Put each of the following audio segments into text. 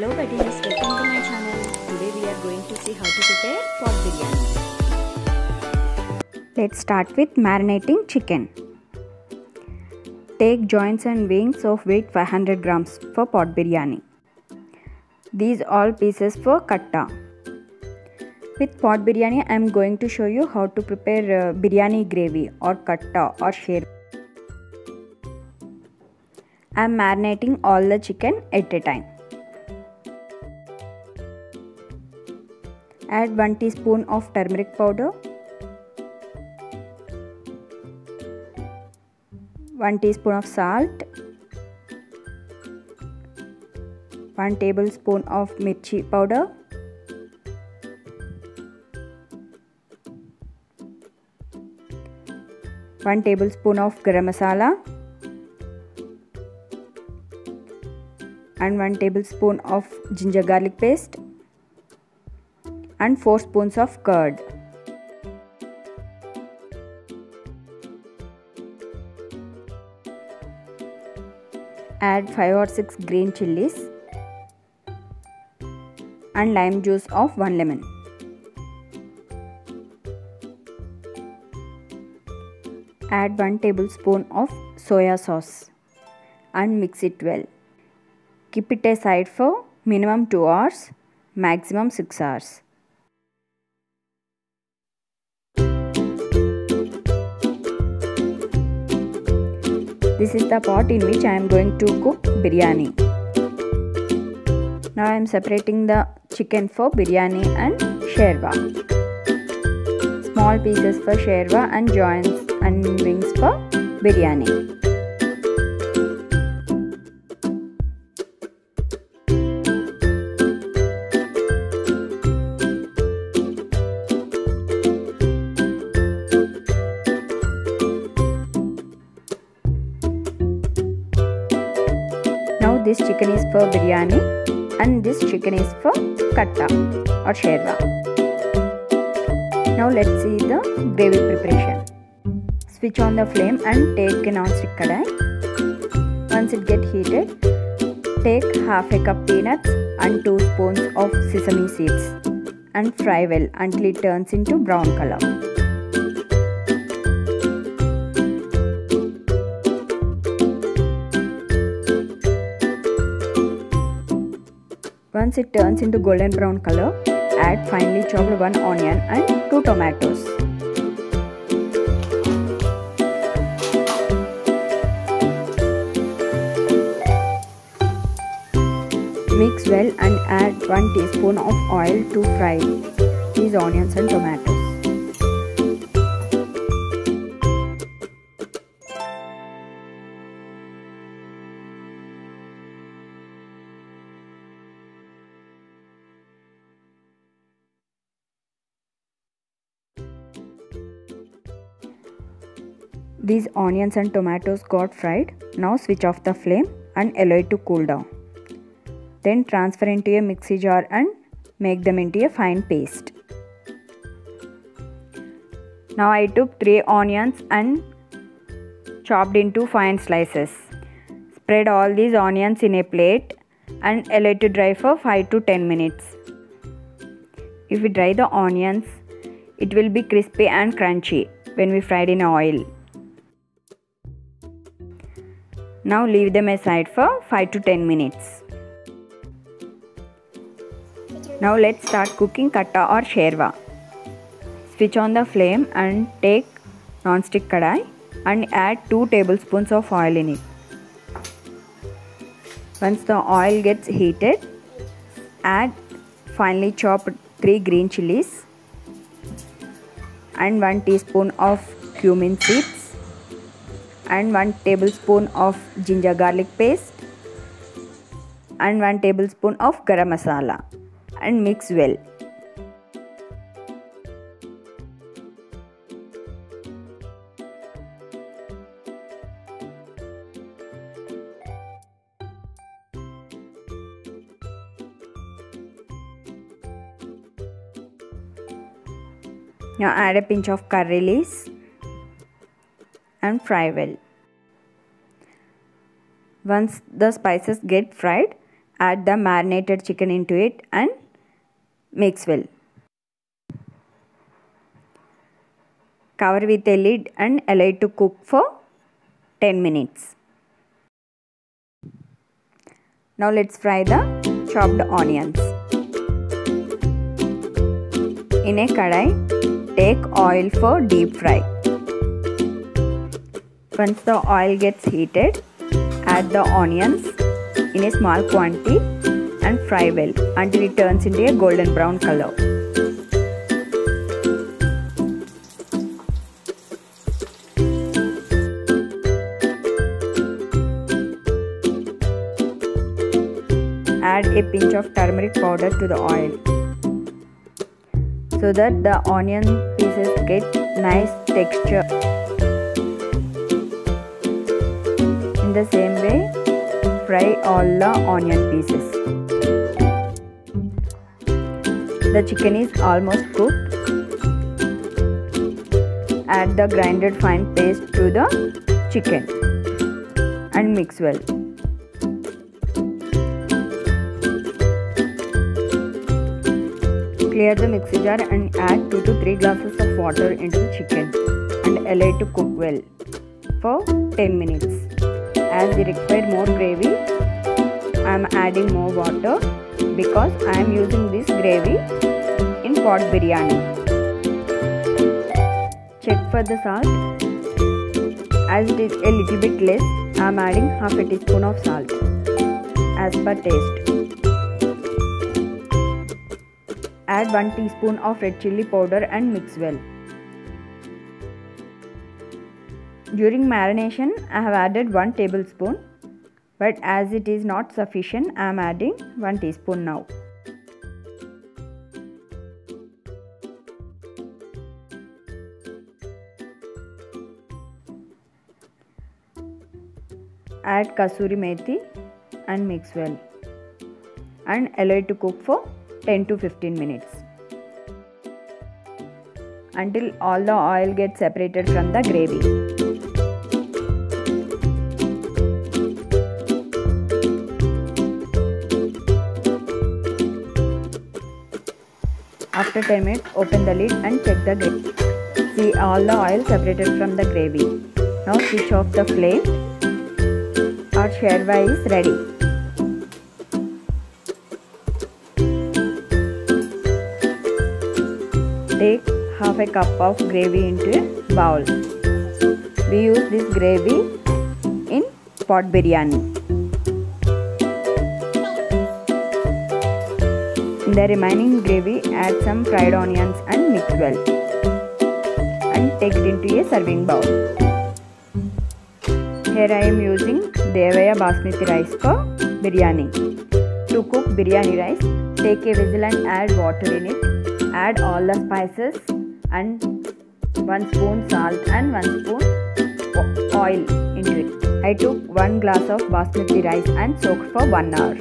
Hello buddies, welcome to my channel. Today we are going to see how to prepare pot biryani. Let's start with marinating chicken. Take joints and wings of weight 500 grams for pot biryani. These all pieces for katta. With pot biryani I am going to show you how to prepare biryani gravy or katta or sher. I am marinating all the chicken at a time. Add 1 teaspoon of turmeric powder, 1 teaspoon of salt, 1 tablespoon of mirchi powder, 1 tablespoon of garam masala and 1 tablespoon of ginger garlic paste and 4 spoons of curd. Add 5 or 6 green chilies and lime juice of 1 lemon. Add 1 tablespoon of soya sauce and mix it well. Keep it aside for minimum 2 hours, maximum 6 hours. This is the pot in which I am going to cook biryani. Now I am separating the chicken for biryani and sherwa. Small pieces for sherwa and joints and wings for biryani. Now this chicken is for biryani and this chicken is for katta or sherwa. Now let's see the gravy preparation. Switch on the flame and take a non-stick kadai. Once it gets heated, take half a cup peanuts and 2 spoons of sesame seeds and fry well until it turns into brown color. Once it turns into golden brown color, add finely chopped 1 onion and 2 tomatoes. Mix well and add 1 teaspoon of oil to fry these onions and tomatoes. These onions and tomatoes got fried. Now switch off the flame and allow it to cool down. Then transfer into a mixie jar and make them into a fine paste. Now I took 3 onions and chopped into fine slices. Spread all these onions in a plate and allow it to dry for 5 to 10 minutes. If we dry the onions, it will be crispy and crunchy when we fried in oil. Now leave them aside for 5 to 10 minutes. Now let's start cooking katta or sherwa. Switch on the flame and take non-stick kadai and add 2 tablespoons of oil in it. Once the oil gets heated, add finely chopped 3 green chilies and 1 teaspoon of cumin seeds and 1 tablespoon of ginger garlic paste and 1 tablespoon of garam masala and mix well. Now add a pinch of curry leaves and fry well. Once the spices get fried, Add the marinated chicken into it and mix well. Cover with a lid and allow it to cook for 10 minutes. Now let's fry the chopped onions. In a kadai, take oil for deep fry. Once the oil gets heated, add the onions in a small quantity and fry well until it turns into a golden brown color. Add a pinch of turmeric powder to the oil so that the onion pieces get nice texture. In the same way, fry all the onion pieces. The chicken is almost cooked. Add the grinded fine paste to the chicken and mix well. Clear the mixer jar and add 2 to 3 glasses of water into the chicken and allow it to cook well for 10 minutes. As we require more gravy, I am adding more water because I am using this gravy in pot biryani. Check for the salt. As it is a little bit less, I am adding half a teaspoon of salt as per taste. Add 1 teaspoon of red chilli powder and mix well. During marination, I have added 1 tablespoon, but as it is not sufficient, I am adding 1 teaspoon now. Add kasuri methi and mix well and allow it to cook for 10 to 15 minutes until all the oil gets separated from the gravy. After 10 minutes, open the lid and check the gravy. See, all the oil separated from the gravy. Now switch off the flame. Our sherwa is ready. Take half a cup of gravy into a bowl. We use this gravy in pot biryani. In the remaining gravy, add some fried onions and mix well and take it into a serving bowl. Here I am using Devaya basmati rice for biryani. To cook biryani rice, take a vessel and add water in it. Add all the spices and 1 spoon salt and 1 spoon oil into it. I took 1 glass of basmati rice and soaked for 1 hour.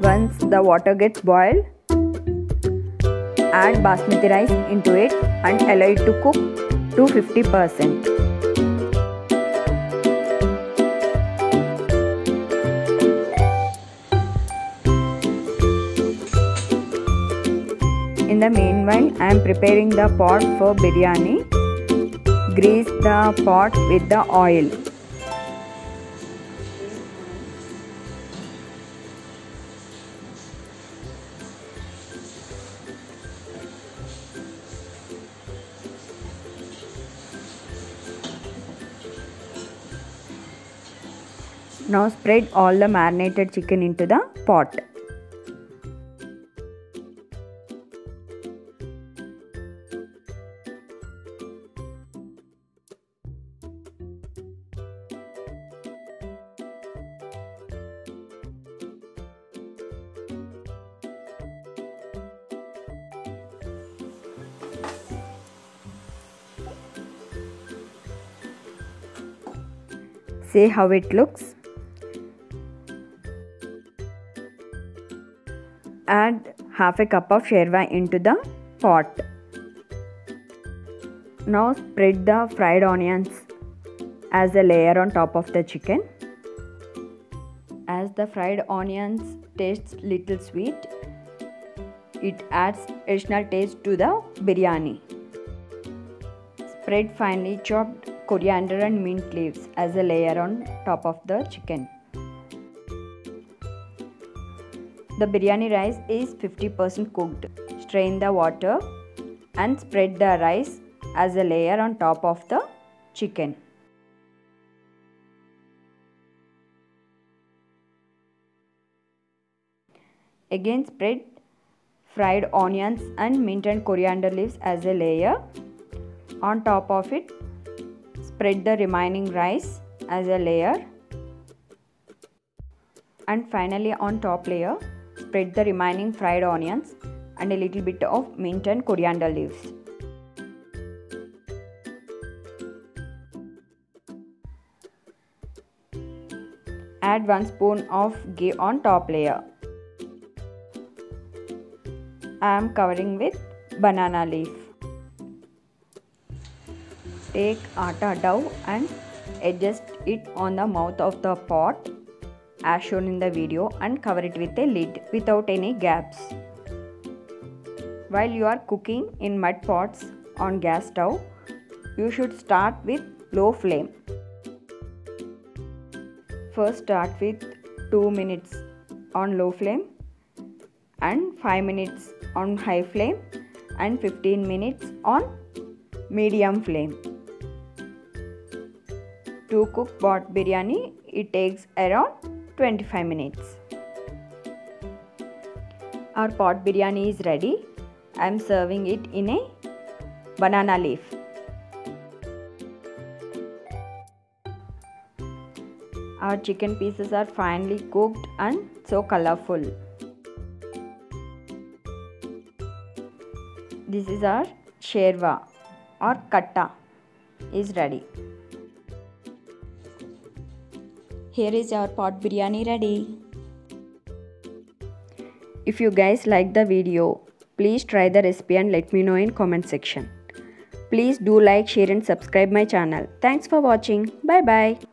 Once the water gets boiled, add basmati rice into it and allow it to cook to 50%. In the meanwhile, I am preparing the pot for biryani. Grease the pot with the oil. Now spread all the marinated chicken into the pot. See how it looks. Add half a cup of sherwa into the pot. Now spread the fried onions as a layer on top of the chicken. As As the fried onions taste little sweet, it adds additional taste to the biryani. Spread finely chopped coriander and mint leaves as a layer on top of the chicken. The biryani rice is 50% cooked. Strain the water and spread the rice as a layer on top of the chicken. Again spread fried onions and mint and coriander leaves as a layer. On top of it, spread the remaining rice as a layer. And finally on top layer, spread the remaining fried onions and a little bit of mint and coriander leaves. Add 1 spoon of ghee on top layer. I am covering with banana leaf. Take atta dough and adjust it on the mouth of the pot as shown in the video and cover it with a lid without any gaps. While you are cooking in mud pots on gas stove, you should start with low flame. First start with 2 minutes on low flame and 5 minutes on high flame and 15 minutes on medium flame. To cook pot biryani, it takes around 25 minutes. Our pot biryani is ready. I am serving it in a banana leaf. Our chicken pieces are finely cooked and so colorful. This is our sherwa or katta is ready. Here is our pot biryani ready. If you guys like the video, please try the recipe and let me know in comment section. Please do like, share and subscribe my channel. Thanks for watching. Bye bye.